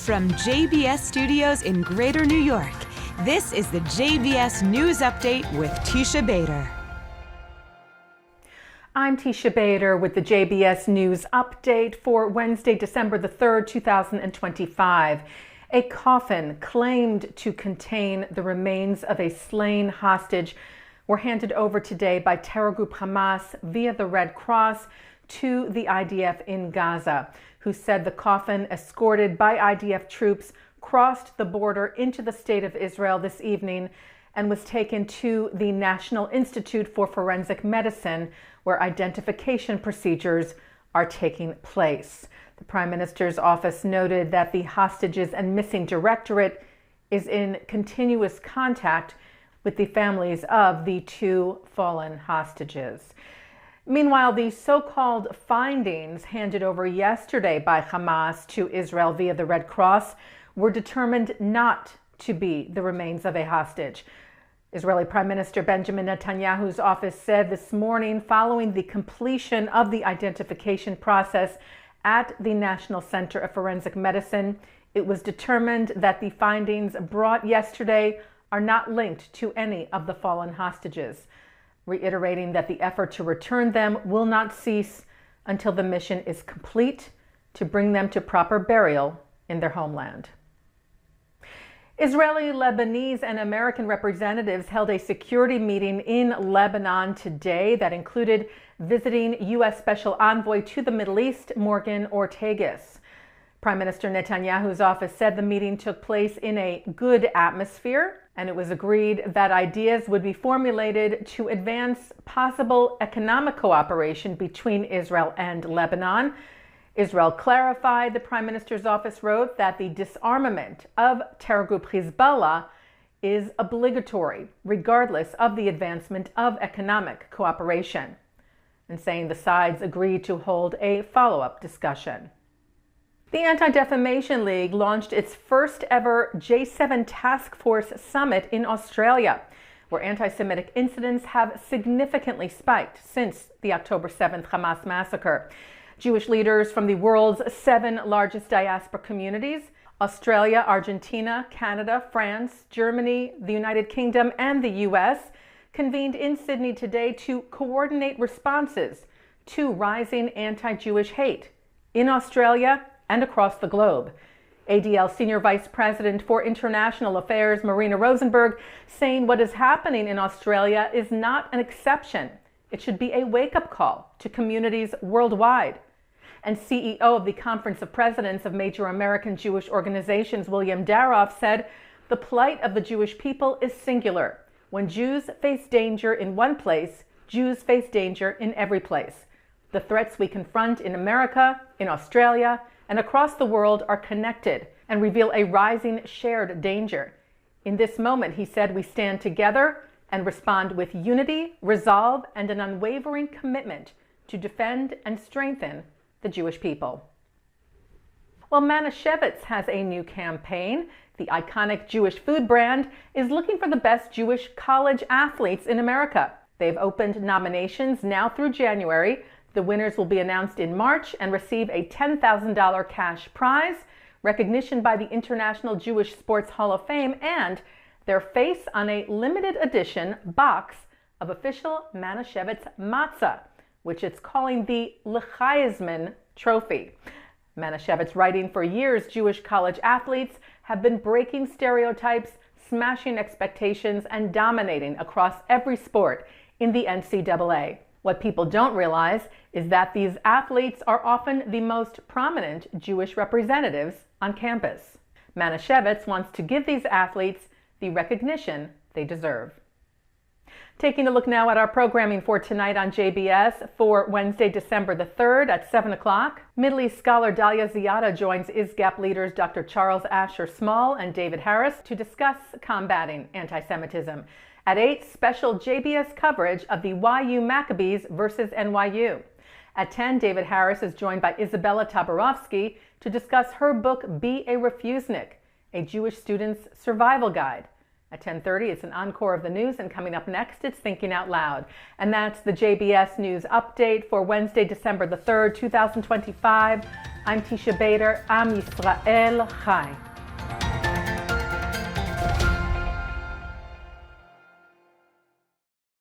From JBS Studios in Greater New York, this is the JBS News Update with Teisha Bader. I'm Teisha Bader with the JBS News Update for Wednesday, December the 3rd, 2025. A coffin claimed to contain the remains of a slain hostage were handed over today by terror group Hamas via the Red Cross to the IDF in Gaza, who said the coffin, escorted by IDF troops, crossed the border into the state of Israel this evening and was taken to the National Institute for Forensic Medicine, where identification procedures are taking place. The Prime Minister's office noted that the Hostages and Missing Directorate is in continuous contact with the families of the two fallen hostages. Meanwhile, the so-called findings handed over yesterday by Hamas to Israel via the Red Cross were determined not to be the remains of a hostage. Israeli Prime Minister Benjamin Netanyahu's office said this morning, following the completion of the identification process at the National Center of Forensic Medicine, it was determined that the findings brought yesterday are not linked to any of the fallen hostages, reiterating that the effort to return them will not cease until the mission is complete to bring them to proper burial in their homeland. Israeli, Lebanese, and American representatives held a security meeting in Lebanon today that included visiting U.S. Special Envoy to the Middle East, Morgan Ortagus. Prime Minister Netanyahu's office said the meeting took place in a good atmosphere, and it was agreed that ideas would be formulated to advance possible economic cooperation between Israel and Lebanon. Israel clarified, the Prime Minister's office wrote, that the disarmament of terror group Hezbollah is obligatory, regardless of the advancement of economic cooperation, and saying the sides agreed to hold a follow-up discussion. The Anti-Defamation League launched its first ever J7 Task Force Summit in Australia, where anti-Semitic incidents have significantly spiked since the October 7th Hamas massacre. Jewish leaders from the world's 7 largest diaspora communities, Australia, Argentina, Canada, France, Germany, the United Kingdom, and the US, convened in Sydney today to coordinate responses to rising anti-Jewish hate in Australia and across the globe. ADL Senior Vice President for International Affairs, Marina Rosenberg, saying what is happening in Australia is not an exception. It should be a wake-up call to communities worldwide. And CEO of the Conference of Presidents of Major American Jewish Organizations, William Daroff, said, "The plight of the Jewish people is singular. When Jews face danger in one place, Jews face danger in every place. The threats we confront in America, in Australia, and across the world are connected and reveal a rising shared danger. In this moment," he said, "we stand together and respond with unity, resolve, and an unwavering commitment to defend and strengthen the Jewish people." Well, Manischewitz has a new campaign. The iconic Jewish food brand is looking for the best Jewish college athletes in America. They've opened nominations now through January. The winners will be announced in March and receive a $10,000 cash prize, recognition by the International Jewish Sports Hall of Fame, and their face on a limited edition box of official Manischewitz matzah, which it's calling the L'Chaizman Trophy. Manischewitz writing, "For years, Jewish college athletes have been breaking stereotypes, smashing expectations, and dominating across every sport in the NCAA. What people don't realize is that these athletes are often the most prominent Jewish representatives on campus." Manischewitz wants to give these athletes the recognition they deserve. Taking a look now at our programming for tonight on JBS for Wednesday, December the 3rd at 7 o'clock. Middle East scholar Dalia Ziada joins ISGAP leaders Dr.Charles Asher Small and David Harris to discuss combating anti-Semitism. At 8, special JBS coverage of the YU Maccabees versus NYU. At 10, David Harris is joined by Izabella Taborovsky to discuss her book, Be a Refusnik, a Jewish Student's Survival Guide. At 10:30, it's an encore of the news, and coming up next, it's Thinking Out Loud. And that's the JBS News Update for Wednesday, December the 3rd, 2025. I'm Teisha Bader. Am Yisrael Chai.